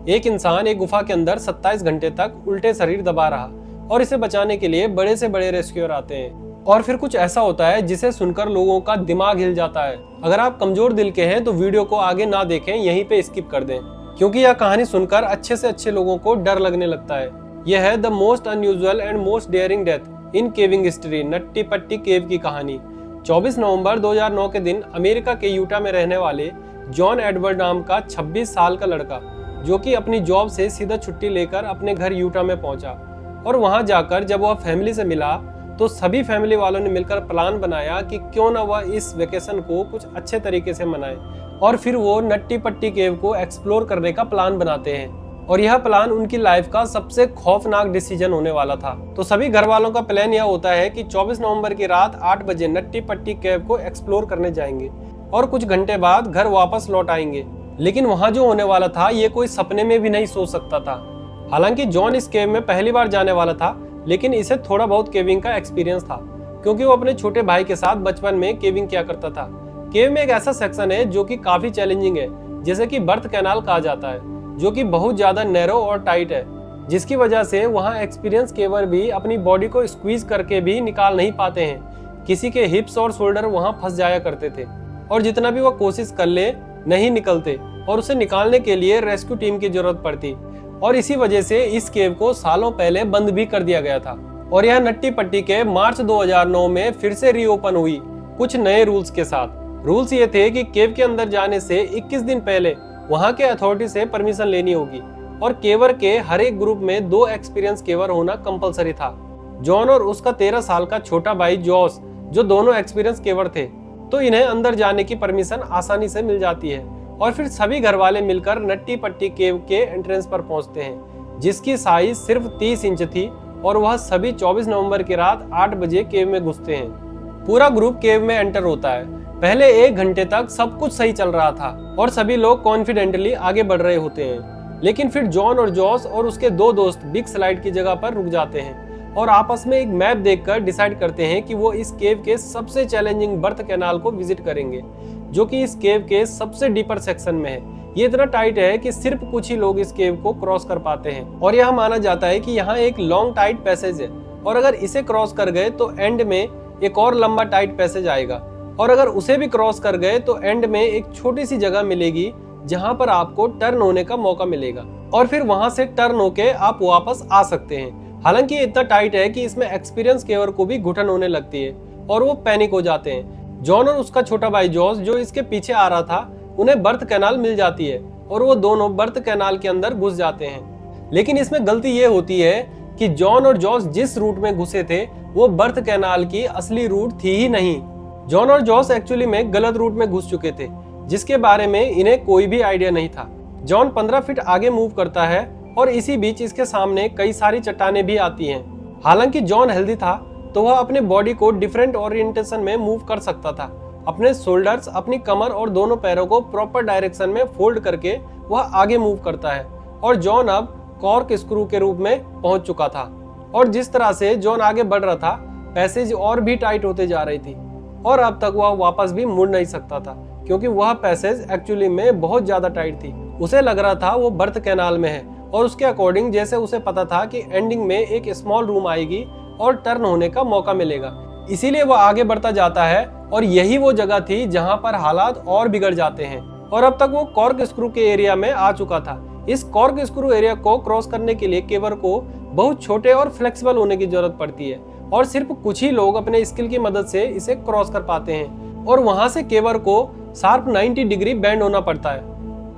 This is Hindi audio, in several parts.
एक इंसान एक गुफा के अंदर 27 घंटे तक उल्टे शरीर दबा रहा और इसे बचाने के लिए बड़े से बड़े रेस्क्यूअर आते हैं। और फिर कुछ ऐसा होता है जिसे सुनकर लोगों का दिमाग हिल जाता है। अगर आप कमजोर दिल के हैं तो वीडियो को आगे ना देखें, यहीं पे स्किप कर दें, क्योंकि यह कहानी सुनकर अच्छे से अच्छे लोगों को डर लगने लगता है। यह है the most unusual and most daring death in caving history, Nutty Putty Cave की कहानी। 24 नवंबर 2009 के दिन अमेरिका के यूटा में रहने वाले जॉन एडवर्ड नाम का 26 साल का लड़का, जो कि अपनी जॉब से सीधा छुट्टी लेकर अपने घर यूटा में पहुंचा। और वहां जाकर जब वह फैमिली से मिला तो सभी फैमिली वालों ने मिलकर प्लान बनाया कि क्यों ना वह इस वेकेशन को कुछ अच्छे तरीके से मनाए। और फिर वो नट्टी पट्टी केव को एक्सप्लोर करने का प्लान बनाते हैं। और यह प्लान उनकी लाइफ का सबसे खौफनाक डिसीजन होने वाला था। तो सभी घर वालों का प्लान यह होता है कि 24 नवंबर की रात 8 बजे नट्टी पट्टी केव को एक्सप्लोर करने जाएंगे और कुछ घंटे बाद घर वापस लौट आएंगे। लेकिन वहां जो होने वाला था ये कोई सपने में भी नहीं सोच सकता था। हालांकि जॉन इस केव में पहली बार जाने वाला था, लेकिन इसे थोड़ा बहुत केविंग का एक्सपीरियंस था, क्योंकि वो अपने छोटे भाई के साथ बचपन में केविंग किया करता था। केव में एक ऐसा सेक्शन है जो कि काफी चैलेंजिंग है, जैसे कि बर्थ कैनाल कहा जाता है, जो कि बहुत ज्यादा नैरो और टाइट है, जिसकी वजह से वहाँ एक्सपीरियंस केवर भी अपनी बॉडी को स्क्वीज करके भी निकाल नहीं पाते हैं। किसी के हिप्स और शोल्डर वहाँ फंस जाया करते थे और जितना भी वो कोशिश कर ले नहीं निकलते और उसे निकालने के लिए रेस्क्यू टीम की जरूरत पड़ती। और इसी वजह से इस केव को सालों पहले बंद भी कर दिया गया था। और यह नट्टी पट्टी के मार्च 2009 में फिर से रीओपन हुई, कुछ नए रूल्स के साथ। रूल्स ये थे कि केव के अंदर जाने से 21 दिन पहले वहां के अथॉरिटी से परमिशन लेनी होगी और केवर के हर एक ग्रुप में 2 एक्सपीरियंस केवर होना कंपलसरी था। जॉन और उसका 13 साल का छोटा भाई जॉस, जो दोनों एक्सपीरियंस केवर थे, तो इन्हें अंदर जाने की परमिशन आसानी से मिल जाती है। और फिर सभी घर वाले मिलकर नट्टी पट्टी केव के एंट्रेंस पर पहुंचते हैं, जिसकी साइज सिर्फ 30 इंच थी। और वह सभी 24 नवंबर की रात 8 बजे केव में घुसते हैं। पूरा ग्रुप केव में एंटर होता है। पहले 1 घंटे तक सब कुछ सही चल रहा था और सभी लोग कॉन्फिडेंटली आगे बढ़ रहे होते हैं। लेकिन फिर जॉन और जॉस और उसके 2 दोस्त बिग स्लाइड की जगह पर रुक जाते हैं और आपस में एक मैप देखकर डिसाइड करते हैं कि वो इस केव के सबसे चैलेंजिंग बर्थ कैनाल को विजिट करेंगे, जो कि इस केव के सबसे डीपर सेक्शन में है। ये इतना टाइट है कि सिर्फ कुछ ही लोग इस केव को क्रॉस कर पाते हैं। और यह माना जाता है कि यहाँ एक लॉन्ग टाइट पैसेज है और अगर इसे क्रॉस कर गए तो एंड में एक और लंबा टाइट पैसेज आएगा और अगर उसे भी क्रॉस कर गए तो एंड में एक छोटी सी जगह मिलेगी जहाँ पर आपको टर्न होने का मौका मिलेगा और फिर वहां से टर्न होके आप वापस आ सकते हैं। हालांकि ये इतना टाइट है कि इसमें एक्सपीरियंस केवर को भी घुटन होने लगती है और वो पैनिक हो जाते हैं। जॉन और उसका छोटा भाई जॉस, जो इसके पीछे आ रहा था, उन्हें बर्थ कैनाल मिल जाती है और वो दोनों बर्थ कैनाल के अंदर घुस जाते हैं। लेकिन इसमें गलती ये होती है कि जॉन और जॉस जिस रूट में घुसे थे वो बर्थ कैनाल की असली रूट थी ही नहीं। जॉन और जॉस एक्चुअली में गलत रूट में घुस चुके थे, जिसके बारे में इन्हें कोई भी आइडिया नहीं था। जॉन 15 फीट आगे मूव करता है और इसी बीच इसके सामने कई सारी चट्टानें भी आती हैं। हालांकि जॉन हेल्दी था तो वह अपने बॉडी को डिफरेंट ओरिएंटेशन में मूव कर सकता था। अपने शोल्डर्स, अपनी कमर और दोनों पैरों को प्रॉपर डायरेक्शन में फोल्ड करके वह आगे मूव करता है। और जॉन अब कॉर्क स्क्रू के रूप में पहुंच चुका था और जिस तरह से जॉन आगे बढ़ रहा था, पैसेज और भी टाइट होते जा रही थी और अब तक वह वापस भी मुड़ नहीं सकता था, क्योंकि वह पैसेज एक्चुअली में बहुत ज्यादा टाइट थी। उसे लग रहा था वो बर्थ कैनाल में है और उसके अकॉर्डिंग जैसे उसे पता था कि एंडिंग में एक स्मॉल रूम आएगी और टर्न होने का मौका मिलेगा, इसीलिए वो आगे बढ़ता जाता है। और यही वो जगह थी जहां पर हालात और बिगड़ जाते हैं और अब तक वो कॉर्क स्क्रू के एरिया में आ चुका था। इस कॉर्क स्क्रू एरिया को क्रॉस करने के लिए केवर को बहुत छोटे और फ्लेक्सिबल होने की जरूरत पड़ती है और सिर्फ कुछ ही लोग अपने स्किल की मदद से इसे क्रॉस कर पाते हैं। और वहां से केवर को शार्प 90 डिग्री बेंड होना पड़ता है।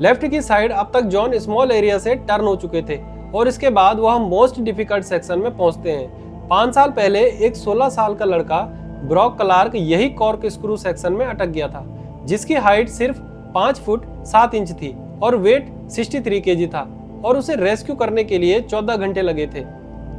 लेफ्ट की साइड अब तक जॉन स्मॉल एरिया से टर्न हो चुके थे और इसके बाद वह मोस्ट डिफिकल्ट सेक्शन में पहुंचते हैं। 5 साल पहले एक 16 साल का लड़का ब्रॉक क्लार्क यही कॉर्क स्क्रू सेक्शन में अटक गया था, जिसकी हाइट सिर्फ 5 फुट 7 इंच थी और वेट 63 केजी था और उसे रेस्क्यू करने के लिए 14 घंटे लगे थे।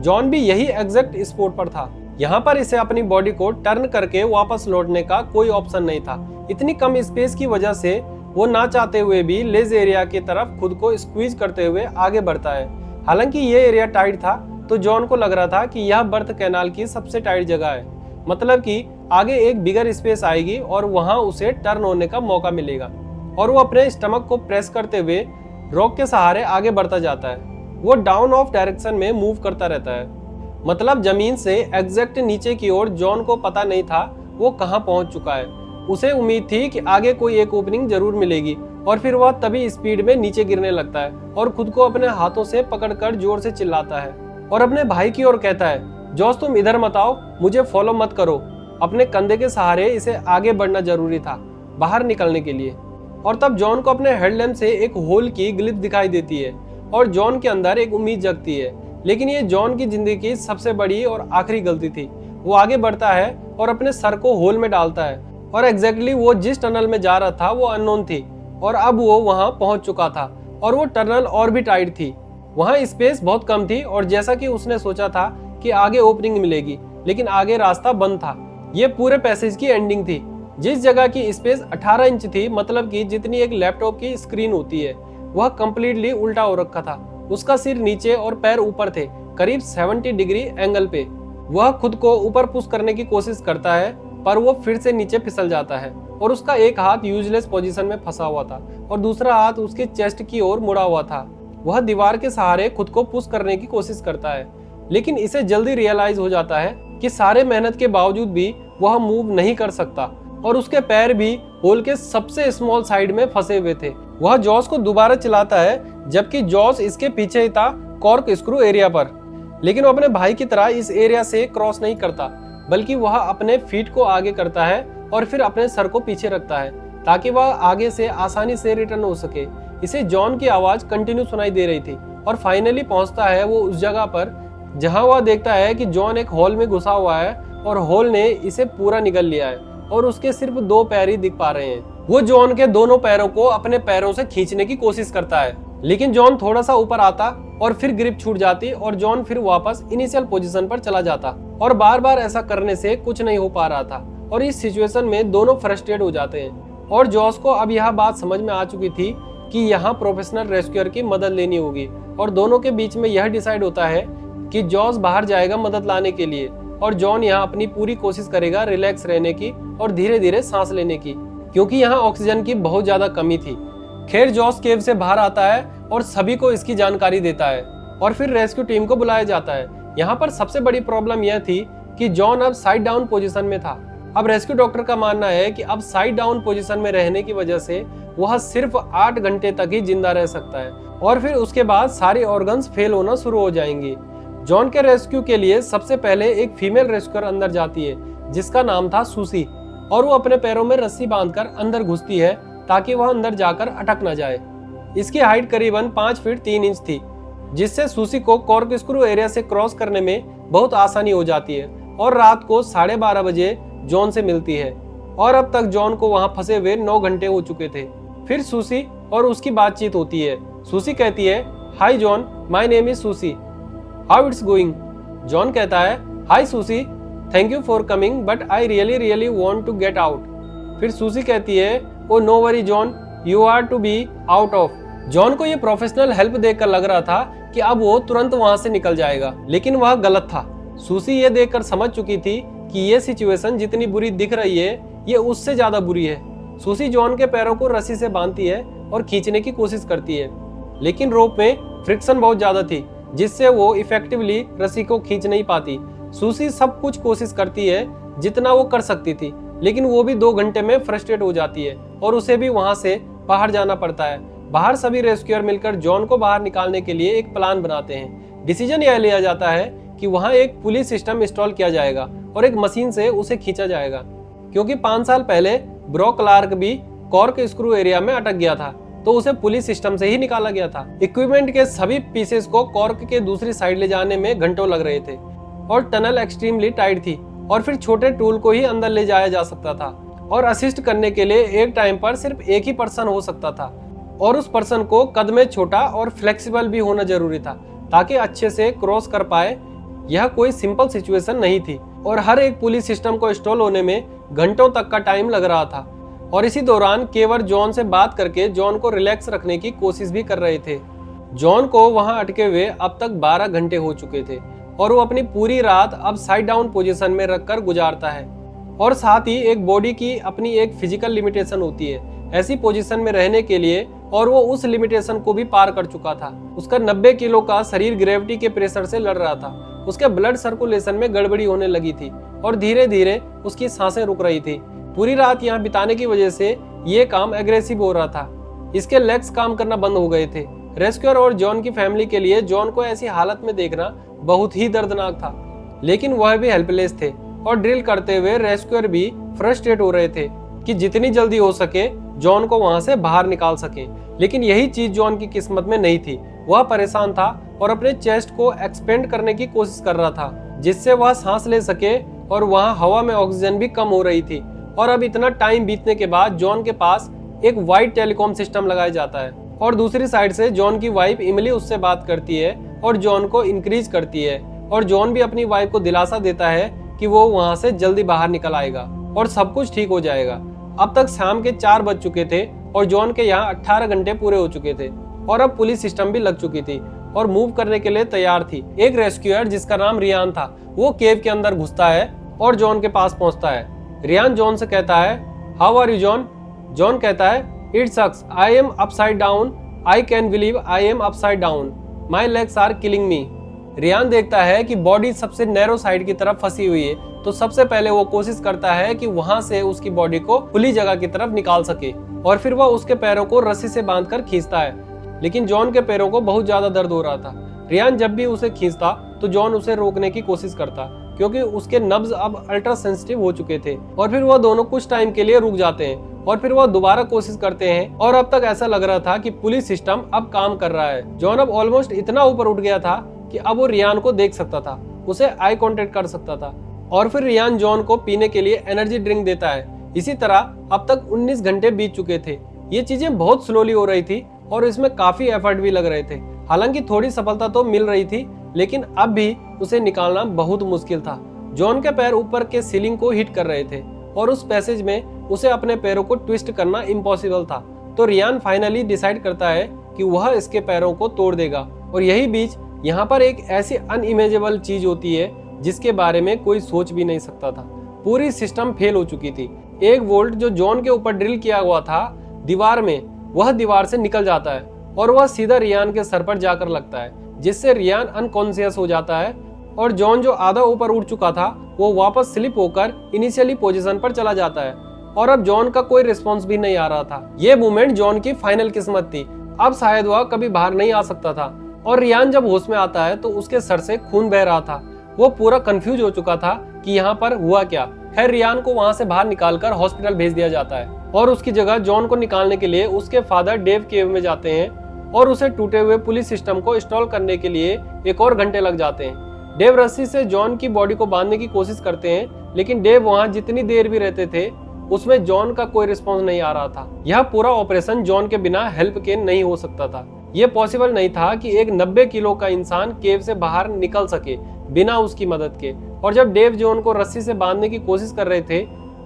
जॉन भी यही एग्जैक्ट स्पॉट पर था। यहाँ पर इसे अपनी बॉडी को टर्न करके वापस लौटने का कोई ऑप्शन नहीं था। इतनी कम स्पेस की वजह से वो ना चाहते हुए भी लेज एरिया की तरफ खुद को स्क्वीज करते हुए आगे बढ़ता है। हालांकि ये एरिया टाइट था तो जॉन को लग रहा था कि यह बर्थ कैनाल की सबसे टाइट जगह है, मतलब कि आगे एक बिगर स्पेस आएगी और वहां उसे टर्न होने का मौका मिलेगा। और वो अपने स्टमक को प्रेस करते हुए रॉक के सहारे आगे बढ़ता जाता है। वो डाउन ऑफ डायरेक्शन में मूव करता रहता है, मतलब जमीन से एग्जैक्ट नीचे की ओर। जॉन को पता नहीं था वो कहां पहुंच चुका है। उसे उम्मीद थी कि आगे कोई एक ओपनिंग जरूर मिलेगी, और फिर वह तभी स्पीड में नीचे गिरने लगता है और खुद को अपने हाथों से पकड़कर जोर से चिल्लाता है और अपने भाई की ओर कहता है, जॉस तुम इधर मत आओ, मुझे फॉलो मत करो। अपने कंधे के सहारे इसे आगे बढ़ना जरूरी था बाहर निकलने के लिए। और तब जॉन को अपने हेडलैम्प से एक होल की ग्लिप दिखाई देती है और जॉन के अंदर एक उम्मीद जगती है। लेकिन ये जॉन की जिंदगी की सबसे बड़ी और आखिरी गलती थी। वो आगे बढ़ता है और अपने सर को होल में डालता है, और एग्जैक्टली वो जिस टनल में जा रहा था वो अननोन थी, और अब वो वहां पहुंच चुका था। और वो टनल और भी टाइट थी, वहां स्पेस बहुत कम थी, और जैसा कि उसने सोचा था कि आगे ओपनिंग मिलेगी, लेकिन आगे रास्ता बंद था। ये पूरे पैसेज की एंडिंग थी। जिस जगह की स्पेस 18 इंच थी, मतलब कि जितनी एक लैपटॉप की स्क्रीन होती है, वह कंप्लीटली उल्टा हो रखा था। उसका सिर नीचे और पैर ऊपर थे, करीब 70 डिग्री एंगल पे। वह खुद को ऊपर पुश करने की कोशिश करता है, पर वो फिर से नीचे फिसल जाता है, और उसका एक हाथ यूजलेस पोजीशन में फंसा हुआ था और दूसरा हाथ उसके चेस्ट की ओर मुड़ा हुआ था। वह दीवार के सहारे खुद को पुश करने की कोशिश करता है, लेकिन इसे जल्दी रियलाइज हो जाता है कि सारे मेहनत के बावजूद भी वह मूव नहीं कर सकता, और उसके पैर भी होल के सबसे स्मॉल साइड में फंसे हुए थे। वह जॉस को दोबारा चिल्लाता है, जबकि जॉस इसके पीछे ही था कॉर्क स्क्रू एरिया पर। लेकिन वो अपने भाई की तरह इस एरिया से क्रॉस नहीं करता, बल्कि वह अपने फीट को आगे करता है और फिर अपने सर को पीछे रखता है, ताकि वह आगे से आसानी से रिटर्न हो सके। इसे जॉन की आवाज कंटिन्यू सुनाई दे रही थी, और फाइनली पहुंचता है वो उस जगह पर जहां वह देखता है कि जॉन एक हॉल में घुसा हुआ है, और हॉल ने इसे पूरा निगल लिया है, और उसके सिर्फ 2 पैर ही दिख पा रहे हैं। वो जॉन के दोनों पैरों को अपने पैरों से खींचने की कोशिश करता है, लेकिन जॉन थोड़ा सा ऊपर आता और फिर ग्रिप छूट जाती, और जॉन फिर वापस इनिशियल पोजीशन पर चला जाता। और बार बार ऐसा करने से कुछ नहीं हो पा रहा था, और इस सिचुएशन में दोनों फ्रस्ट्रेट हो जाते हैं। और जॉस को अब यह बात समझ में आ चुकी थी कि यहाँ प्रोफेशनल रेस्क्यूअर की मदद लेनी होगी, और दोनों के बीच में यह डिसाइड होता है कि जॉस बाहर जाएगा मदद लाने के लिए, और जॉन यहाँ अपनी पूरी कोशिश करेगा रिलैक्स रहने की और धीरे धीरे सांस लेने की, क्योंकि यहाँ ऑक्सीजन की बहुत ज्यादा कमी थी। खैर जॉस केव से बाहर आता है और सभी को इसकी जानकारी देता है, और फिर रेस्क्यू टीम को बुलाया जाता है। यहाँ पर सबसे बड़ी प्रॉब्लम यह थी कि जॉन अब साइड डाउन पोजीशन में था। अब रेस्क्यू डॉक्टर का मानना है कि अब साइड डाउन पोजीशन में रहने की वजह से वह सिर्फ 8 घंटे तक ही जिंदा रह सकता है, और फिर उसके बाद सारे ऑर्गन्स फेल होना शुरू हो जाएंगे। जॉन के रेस्क्यू के लिए सबसे पहले एक फीमेल रेस्क्यूअर अंदर जाती है, जिसका नाम था सूसी, और वो अपने पैरों में रस्सी बांधकर अंदर घुसती है ताकि वह अंदर जाकर अटक न जाए। इसकी हाइट करीबन 5 फीट 3 इंच थी, जिससे सूसी को कॉर्क स्क्रू एरिया से क्रॉस करने में बहुत आसानी हो जाती है, और रात को 12:30 बजे जॉन से मिलती है। और अब तक जॉन को वहां फंसे हुए 9 घंटे हो चुके थे। फिर सूसी और उसकी बातचीत होती है। सूसी कहती है, hi John, my name is Susie, how it's going. John कहता है, hi Susie, thank you for coming, but I really want to get out. फिर सूसी कहती है, oh no worry John, you are to be out of. John को ये प्रोफेशनल हेल्प देखकर लग रहा था कि अब वो तुरंत वहां से निकल जाएगा, लेकिन वह गलत था। सूसी ये देखकर समझ चुकी थी कि ये सिचुएशन जितनी बुरी दिख रही है, ये उससे ज्यादा बुरी है। सूसी जॉन के पैरों को रस्सी से बांधती है और खींचने की कोशिश करती है, लेकिन रोप में फ्रिक्शन बहुत ज्यादा थी, जिससे वो इफेक्टिवली रस्सी को खींच नहीं पाती। सूसी सब कुछ कोशिश करती है जितना वो कर सकती थी, लेकिन वो भी 2 घंटे में फ्रस्ट्रेट हो जाती है, और उसे भी वहां से बाहर जाना पड़ता है। बाहर सभी रेस्क्यूअर मिलकर जॉन को बाहर निकालने के लिए एक प्लान बनाते हैं। डिसीजन यह लिया जाता है कि वहां एक पुलिस सिस्टम इंस्टॉल किया जाएगा और एक मशीन से उसे खींचा जाएगा, क्योंकि 5 साल पहले ब्रो क्लार्क भी कॉर्क स्क्रू एरिया में अटक गया था, तो उसे पुलिस सिस्टम से ही निकाला गया था। इक्विपमेंट के सभी पीसेस को कॉर्क के दूसरी साइड ले जाने में घंटों लग रहे थे, और टनल एक्सट्रीमली टाइट थी, और फिर छोटे टूल को ही अंदर ले जाया जा सकता था, और असिस्ट करने के लिए एक टाइम पर सिर्फ एक ही पर्सन हो सकता था, और उस पर्सन को कद में छोटा और फ्लेक्सिबल भी होना जरूरी था ताकि अच्छे से क्रॉस कर पाए। यह कोई सिंपल सिचुएशन नहीं थी, और हर एक पुलिस सिस्टम को इंस्टॉल होने में घंटों तक का टाइम लग रहा था। और इसी दौरान केवर जॉन से बात करके जॉन को रिलैक्स रखने की कोशिश भी कर रहे थे। जॉन को वहां अटके हुए अब तक 12 घंटे हो चुके थे, और वो अपनी पूरी रात अब साइड डाउन पोजीशन में रखकर गुजारता है। और साथ ही एक बॉडी की अपनी एक फिजिकल लिमिटेशन होती है, ऐसी पोजीशन में रहने के लिए, और वो उस लिमिटेशन को भी पार कर चुका था। उसका 90 किलो का शरीर ग्रेविटी के प्रेशर से लड़ रहा था। उसके ब्लड सर्कुलेशन में गड़बड़ी होने लगी थी और धीरे धीरे उसकी सांसें रुक रही थी। पूरी रात यहाँ बिताने की वजह से ये काम एग्रेसिव हो रहा था। इसके लेग्स काम करना बंद हो गए थे। रेस्क्यूअर और जॉन की फैमिली के लिए जॉन को ऐसी हालत में देखना बहुत ही दर्दनाक था, लेकिन वह भी हेल्पलेस थे और ड्रिल करते हुए रेस्क्यूअर भी फ्रस्ट्रेट हो रहे थे कि जितनी जल्दी हो सके जॉन को वहां से बाहर निकाल सके। लेकिन यही चीज जॉन की किस्मत में नहीं थी। वह परेशान था और अपने चेस्ट को एक्सपेंड करने की कोशिश कर रहा था, जिससे वह सांस ले सके, और वहां हवा में ऑक्सीजन भी कम हो रही थी। और अब इतना टाइम बीतने के बाद जॉन के पास एक वाइड टेलीकॉम सिस्टम लगाया जाता है और दूसरी साइड से जॉन की वाइफ इमली उससे बात करती है और जॉन को इंक्रीज करती है, और जॉन भी अपनी वाइफ को दिलासा देता है कि वो वहां से जल्दी बाहर निकल आएगा और सब कुछ ठीक हो जाएगा। अब तक शाम के 4 बज चुके थे और जॉन के यहाँ 18 घंटे पूरे हो चुके थे और अब पुलिस सिस्टम भी लग चुकी थी और मूव करने के लिए तैयार थी। एक रेस्क्यूअर जिसका नाम रियान था, वो केव के अंदर घुसता है और जॉन के पास पहुंचता है। रियान जॉन से कहता है, how are you John? John कहता है, it sucks, I am upside down, I can believe I am upside down, my legs are killing me. Ryan देखता है कि बॉडी सबसे नैरो साइड की तरफ फंसी हुई है, तो सबसे पहले वो कोशिश करता है कि वहां से उसकी बॉडी को खुली जगह की तरफ निकाल सके, और फिर वह उसके पैरों को रस्सी से बांधकर खींचता है। लेकिन जॉन के पैरों को बहुत ज्यादा दर्द हो रहा था। रियान जब भी उसे खींचता तो जॉन उसे रोकने की कोशिश करता, क्योंकि उसके नब्ज अब अल्ट्रा सेंसिटिव हो चुके थे। और फिर वह दोनों कुछ टाइम के लिए रुक जाते हैं और फिर वह दोबारा कोशिश करते हैं, और अब तक ऐसा लग रहा था कि पुलिस सिस्टम अब काम कर रहा है। जॉन अब ऑलमोस्ट इतना ऊपर उठ गया था कि अब वो रियान को देख सकता था, उसे आई कांटेक्ट कर सकता था, और फिर रियान जॉन को पीने के लिए एनर्जी ड्रिंक देता है। इसी तरह अब तक 19 घंटे बीत चुके थे। ये चीजें बहुत स्लोली हो रही थी और इसमें काफी एफर्ट भी लग रहे थे। हालांकि थोड़ी सफलता तो मिल रही थी, लेकिन अब भी उसे निकालना बहुत मुश्किल था। जॉन के पैर ऊपर के सीलिंग को हिट कर रहे थे और उस पैसेज में उसे अपने पैरों को ट्विस्ट करना इम्पॉसिबल था। तो रियान फाइनली डिसाइड करता है कि वह इसके पैरों को तोड़ देगा। और यही बीच यहाँ पर एक ऐसी अनइमेजिबल चीज होती है जिसके बारे में कोई सोच भी नहीं सकता था। पूरी सिस्टम फेल हो चुकी थी। एक वोल्ट जो जॉन के ऊपर ड्रिल किया हुआ था दीवार में, वह दीवार से निकल जाता है और वह सीधा रियान के सर पर जाकर लगता है, जिससे रियान अनकॉन्शियस हो जाता है और जॉन जो आधा ऊपर उड़ चुका था वो वापस स्लिप होकर इनिशियली पोजीशन पर चला जाता है। और अब जॉन का कोई रिस्पॉन्स भी नहीं आ रहा था। ये मूवमेंट जॉन की फाइनल किस्मत थी। अब शायद वह कभी बाहर नहीं आ सकता था। और रियान जब होश में आता है तो उसके सर से खून बह रहा था। वो पूरा कंफ्यूज हो चुका था कि यहाँ पर हुआ क्या। खैर रियान को वहां से बाहर निकालकर हॉस्पिटल भेज दिया जाता है और उसकी जगह जॉन को निकालने के लिए उसके फादर डेव केव में जाते हैं और उसे टूटे हुए पुलिस सिस्टम को इंस्टॉल करने के लिए एक और घंटे लग जाते हैं। डेव रस्सी से जॉन की बॉडी को बांधने की कोशिश करते हैं, लेकिन डेव वहां जितनी देर भी रहते थे उसमें जॉन का कोई रिस्पॉन्स नहीं आ रहा था। यह पूरा ऑपरेशन जॉन के बिना हेल्प के नहीं हो सकता था। यह पॉसिबल नहीं था कि एक 90 किलो का इंसान केव से बाहर निकल सके बिना उसकी मदद के। और जब डेव जॉन को रस्सी से बांधने की कोशिश कर रहे थे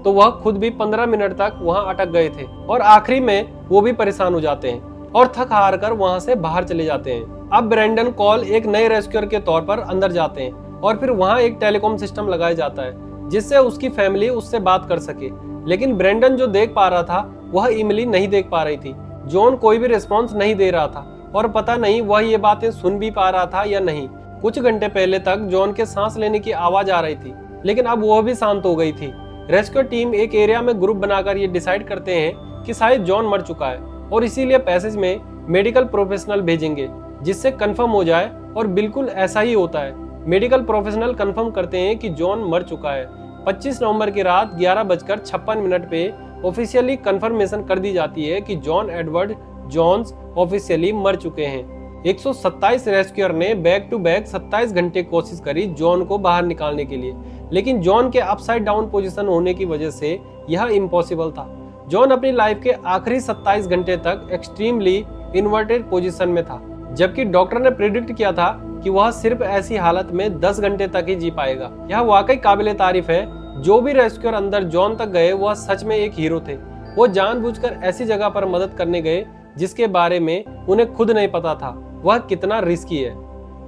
तो वह खुद भी 15 मिनट तक वहां अटक गए थे और आखिरी में वो भी परेशान हो जाते हैं और थक हार कर वहां से बाहर चले जाते हैं। अब ब्रेंडन कॉल एक नए रेस्क्यूअर के तौर पर अंदर जाते हैं और फिर वहां एक टेलीकॉम सिस्टम लगाया जाता है जिससे उसकी फैमिली उससे बात कर सके। लेकिन ब्रेंडन जो देख पा रहा था वह इमली नहीं देख पा रही थी। जॉन कोई भी रिस्पॉन्स नहीं दे रहा था और पता नहीं वह ये बातें सुन भी पा रहा था या नहीं। कुछ घंटे पहले तक जॉन के सांस लेने की आवाज आ रही थी, लेकिन अब वह भी शांत हो गई थी। रेस्क्यू टीम एक एरिया में ग्रुप बनाकर ये डिसाइड करते हैं कि शायद जॉन मर चुका है और इसीलिए पैसेज में मेडिकल प्रोफेशनल भेजेंगे जिससे कंफर्म हो जाए। और बिल्कुल ऐसा ही होता है। मेडिकल प्रोफेशनल कंफर्म करते हैं कि जॉन मर चुका है। 25 नवंबर की रात 11:56 पे ऑफिशियली कंफर्मेशन कर दी जाती है कि जॉन एडवर्ड जोन्स ऑफिशियली मर चुके हैं। 127 रेस्क्यूअर ने बैक टू बैक 27 घंटे कोशिश करी जॉन को बाहर निकालने के लिए, लेकिन जॉन के अपसाइड डाउन पोजीशन होने की वजह से यह इम्पॉसिबल था। जॉन अपनी लाइफ के आखिरी 27 घंटे तक एक्सट्रीमली इन्वर्टेड पोजीशन में था, जबकि डॉक्टर ने प्रिडिक्ट किया था कि वह सिर्फ ऐसी हालत में 10 घंटे तक ही जी पाएगा। यह वाकई काबिले तारीफ है। जो भी रेस्क्यूअर अंदर जॉन तक गए वह सच में एक हीरो थे। वो जानबूझकर ऐसी जगह पर मदद करने गए जिसके बारे में उन्हें खुद नहीं पता था वह कितना रिस्की है।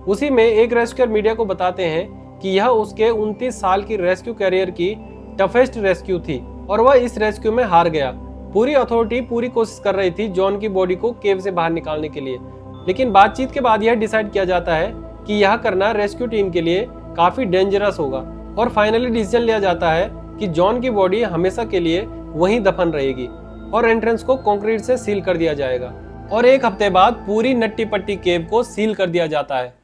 उसी में एक रेस्क्यूअर मीडिया को बताते हैं कि यह उसके 29 साल की रेस्क्यू कैरियर की टफेस्ट रेस्क्यू थी और वह इस रेस्क्यू में हार गया। पूरी अथॉरिटी पूरी कोशिश कर रही थी जॉन की बॉडी को केव से बाहर निकालने के लिए, लेकिन बातचीत के बाद यह डिसाइड किया जाता है कि यह करना रेस्क्यू टीम के लिए काफी डेंजरस होगा और फाइनली डिसीजन लिया जाता है कि जॉन की बॉडी हमेशा के लिए वहीं दफन रहेगी और एंट्रेंस को कंक्रीट से सील कर दिया जाएगा और एक हफ्ते बाद पूरी नट्टी पट्टी केव को सील कर दिया जाता है।